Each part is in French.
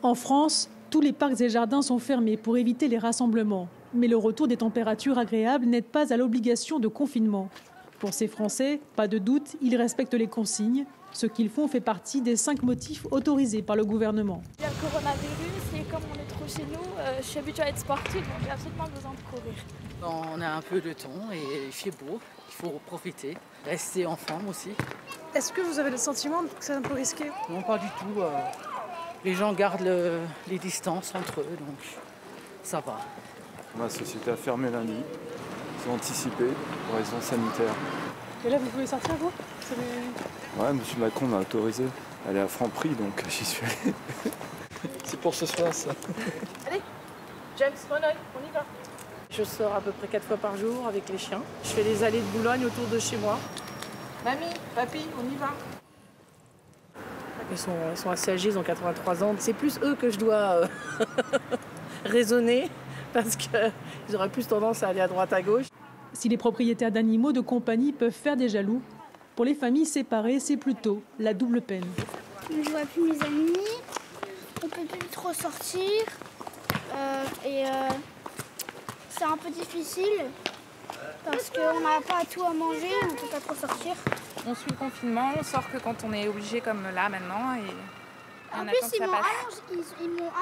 En France, tous les parcs et jardins sont fermés pour éviter les rassemblements. Mais le retour des températures agréables n'aide pas à l'obligation de confinement. Pour ces Français, pas de doute, ils respectent les consignes. Ce qu'ils font fait partie des 5 motifs autorisés par le gouvernement. Il y a le coronavirus et comme on est trop chez nous, je suis habituée à être sportive, donc j'ai absolument besoin de courir. On a un peu de temps et il fait beau, il faut profiter, rester en forme aussi. Est-ce que vous avez le sentiment que c'est un peu risqué? Non, pas du tout. Les gens gardent les distances entre eux, donc ça va. La société a fermé lundi. Ils ont anticipé pour raisons sanitaires. Et là, vous pouvez sortir, vous? Ouais, M. Macron m'a autorisé. Elle est à Franprix, donc j'y suis allé. C'est pour ce soir, ça. Allez, James, Monoï, on y va. Je sors à peu près 4 fois par jour avec les chiens. Je fais des allées de Boulogne autour de chez moi. Mamie, papy, on y va. Ils sont assez âgés, ils ont 83 ans. C'est plus eux que je dois raisonner parce qu'ils auraient plus tendance à aller à droite à gauche. Si les propriétaires d'animaux de compagnie peuvent faire des jaloux, pour les familles séparées, c'est plutôt la double peine. Je ne vois plus mes amis, on ne peut plus trop sortir c'est un peu difficile parce qu'on n'a pas tout à manger, on ne peut pas trop sortir. On suit le confinement, on sort que quand on est obligé comme là maintenant. Et en plus, ils m'ont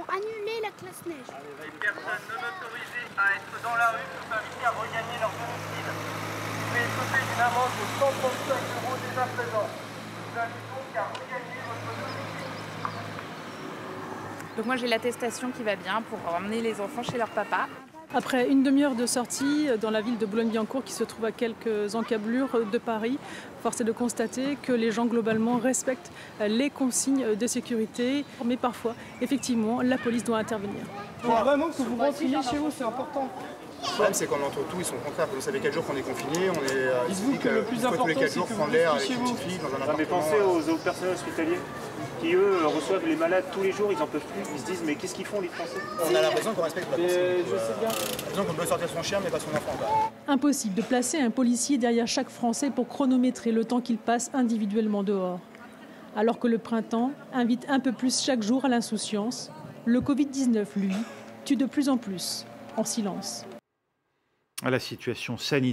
annulé la classe neige. Les personnes non autorisées à être dans la rue sont invitées à regagner leur domicile. Vous pouvez sauter d'une amende de 135 € dès à présent. Nous invitons à regagner votre domicile. Donc moi j'ai l'attestation qui va bien pour emmener les enfants chez leur papa. Après une demi-heure de sortie dans la ville de Boulogne-Billancourt qui se trouve à quelques encablures de Paris, force est de constater que les gens globalement respectent les consignes de sécurité. Mais parfois, effectivement, la police doit intervenir. Il faut vraiment que vous rentriez chez vous, c'est important. Le problème, c'est qu'en entre tout, ils sont contraires. Vous savez quel jour qu'on est confiné, on est. Dites-vous que le plus important, tous les 4 jours c'est que prendre vous l'air restiez avec chez une vous. petite fille dans un Non, mais appartement. pensez aux personnels hospitaliers qui, eux, reçoivent les malades tous les jours, ils en peuvent plus. Ils se disent, mais qu'est-ce qu'ils font, les Français? On a l'impression qu'on respecte la consigne. Je sais bien. On a l'impression qu'on peut sortir son chien, mais pas son enfant. Impossible de placer un policier derrière chaque Français pour chronométrer le temps qu'il passe individuellement dehors. Alors que le printemps invite un peu plus chaque jour à l'insouciance, le Covid-19, lui, tue de plus en plus, en silence. La situation sanitaire